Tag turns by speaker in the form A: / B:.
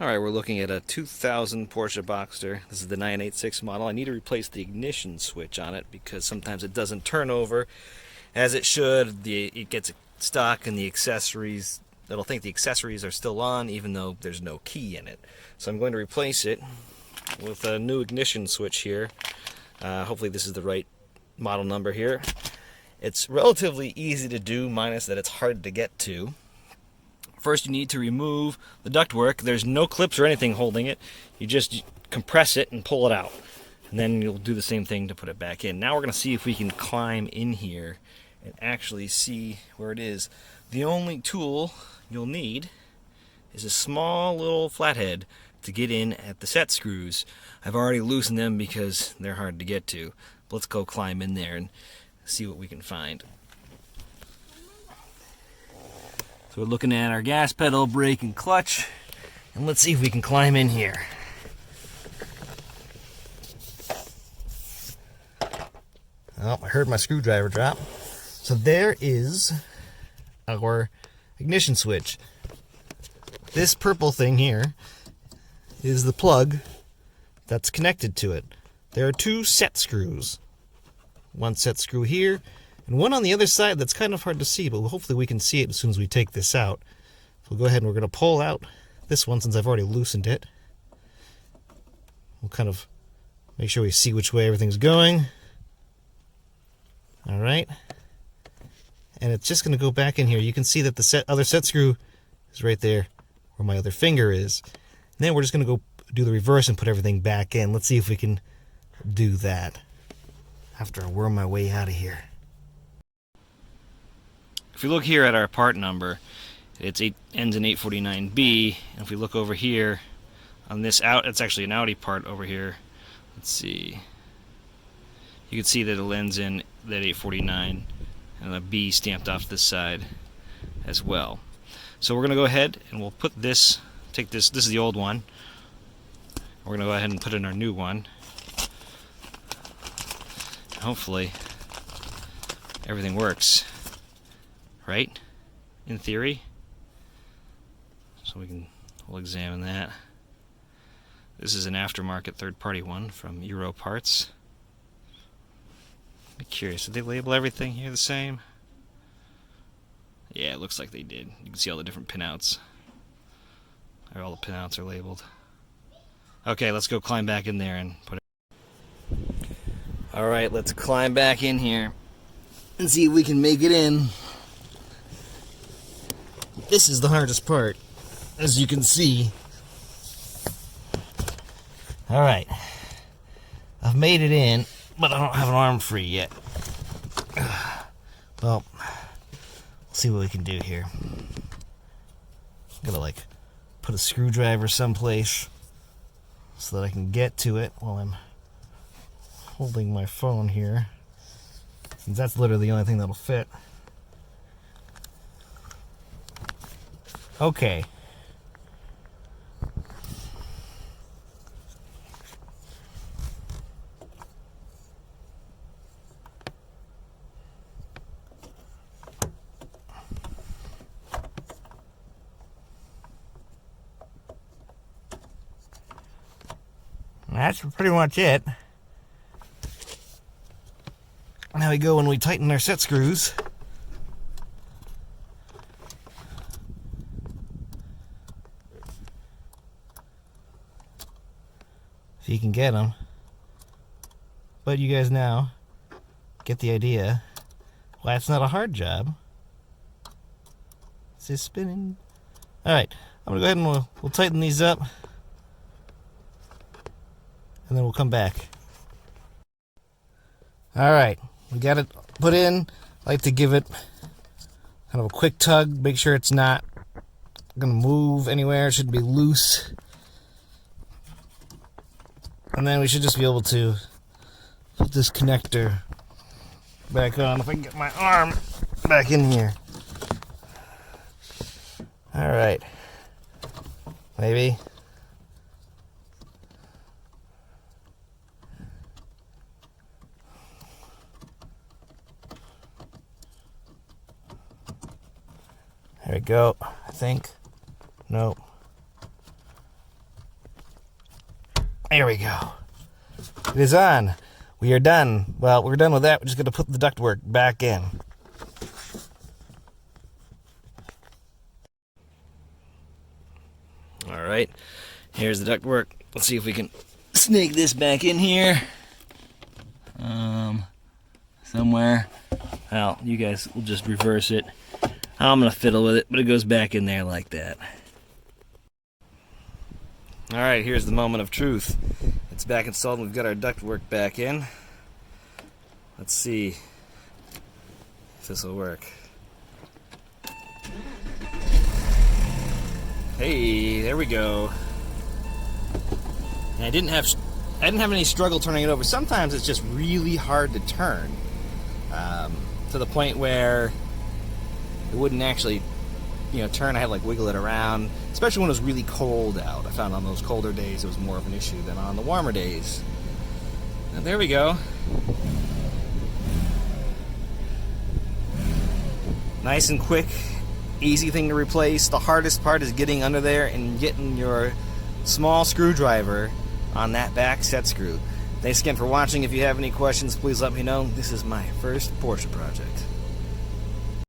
A: Alright, we're looking at a 2000 Porsche Boxster. This is the 986 model. I need to replace the ignition switch on it because sometimes it doesn't turn over as it should. It gets stuck and the accessories, it'll think the accessories are still on even though there's no key in it. So I'm going to replace it with a new ignition switch here. Hopefully this is the right model number here. It's relatively easy to do, minus that it's hard to get to. First, you need to remove the ductwork. There's no clips or anything holding it. You just compress it and pull it out. And then you'll do the same thing to put it back in. Now we're going to see if we can climb in here and actually see where it is. The only tool you'll need is a small little flathead to get in at the set screws. I've already loosened them because they're hard to get to. But let's go climb in there and see what we can find. So we're looking at our gas pedal, brake, and clutch, and let's see if we can climb in here. Oh, I heard my screwdriver drop. So there is our ignition switch. This purple thing here is the plug that's connected to it. There are two set screws. One set screw here, and one on the other side that's kind of hard to see, but hopefully we can see it as soon as we take this out. So we'll go ahead and we're going to pull out this one since I've already loosened it. We'll kind of make sure we see which way everything's going. Alright. And it's just going to go back in here. You can see that the other set screw is right there where my other finger is. And then we're just going to go do the reverse and put everything back in. Let's see if we can do that after I worm my way out of here. If we look here at our part number, ends in 849B, and if we look over here on this it's actually an Audi part over here. Let's see. You can see that it ends in that 849 and a B stamped off this side as well. So we're going to go ahead and we'll put this, this is the old one. We're going to go ahead and put in our new one. Hopefully everything works. Right? In theory. So we'll examine that. This is an aftermarket third-party one from Euro Parts. I'm curious, did they label everything here the same? Yeah, it looks like they did. You can see all the different pinouts. All the pinouts are labeled. Okay, let's go climb back in there and put it. Alright, let's climb back in here and see if we can make it in. This is the hardest part, as you can see. Alright. I've made it in, but I don't have an arm free yet. Well, let's see what we can do here. I'm gonna put a screwdriver someplace so that I can get to it while I'm holding my phone here, since that's literally the only thing that'll fit. Okay. That's pretty much it. Now we go when we tighten our set screws. If you can get them. But you guys now get the idea why it's not a hard job. It's just spinning. Alright, I'm going to go ahead and we'll tighten these up. And then we'll come back. Alright, we got it put in. I like to give it kind of a quick tug. Make sure it's not going to move anywhere. It should be loose. And then we should just be able to put this connector back on. If I can get my arm back in here. Alright. Maybe. There we go, I think. Nope. There we go. It is on. We are done. Well, we're done with that. We're just going to put the ductwork back in. All right. Here's the ductwork. Let's see if we can snake this back in here. Somewhere. Well, you guys will just reverse it. I'm going to fiddle with it, but it goes back in there like that. All right, here's the moment of truth. It's back installed and we've got our ductwork back in. Let's see if this will work. Hey, there we go. And I didn't have any struggle turning it over. Sometimes it's just really hard to turn, to the point where it wouldn't actually, turn. I had to wiggle it around, especially when it was really cold out. I found on those colder days it was more of an issue than on the warmer days. And there we go. Nice and quick, easy thing to replace. The hardest part is getting under there and getting your small screwdriver on that back set screw. Thanks again for watching. If you have any questions, please let me know. This is my first Porsche project.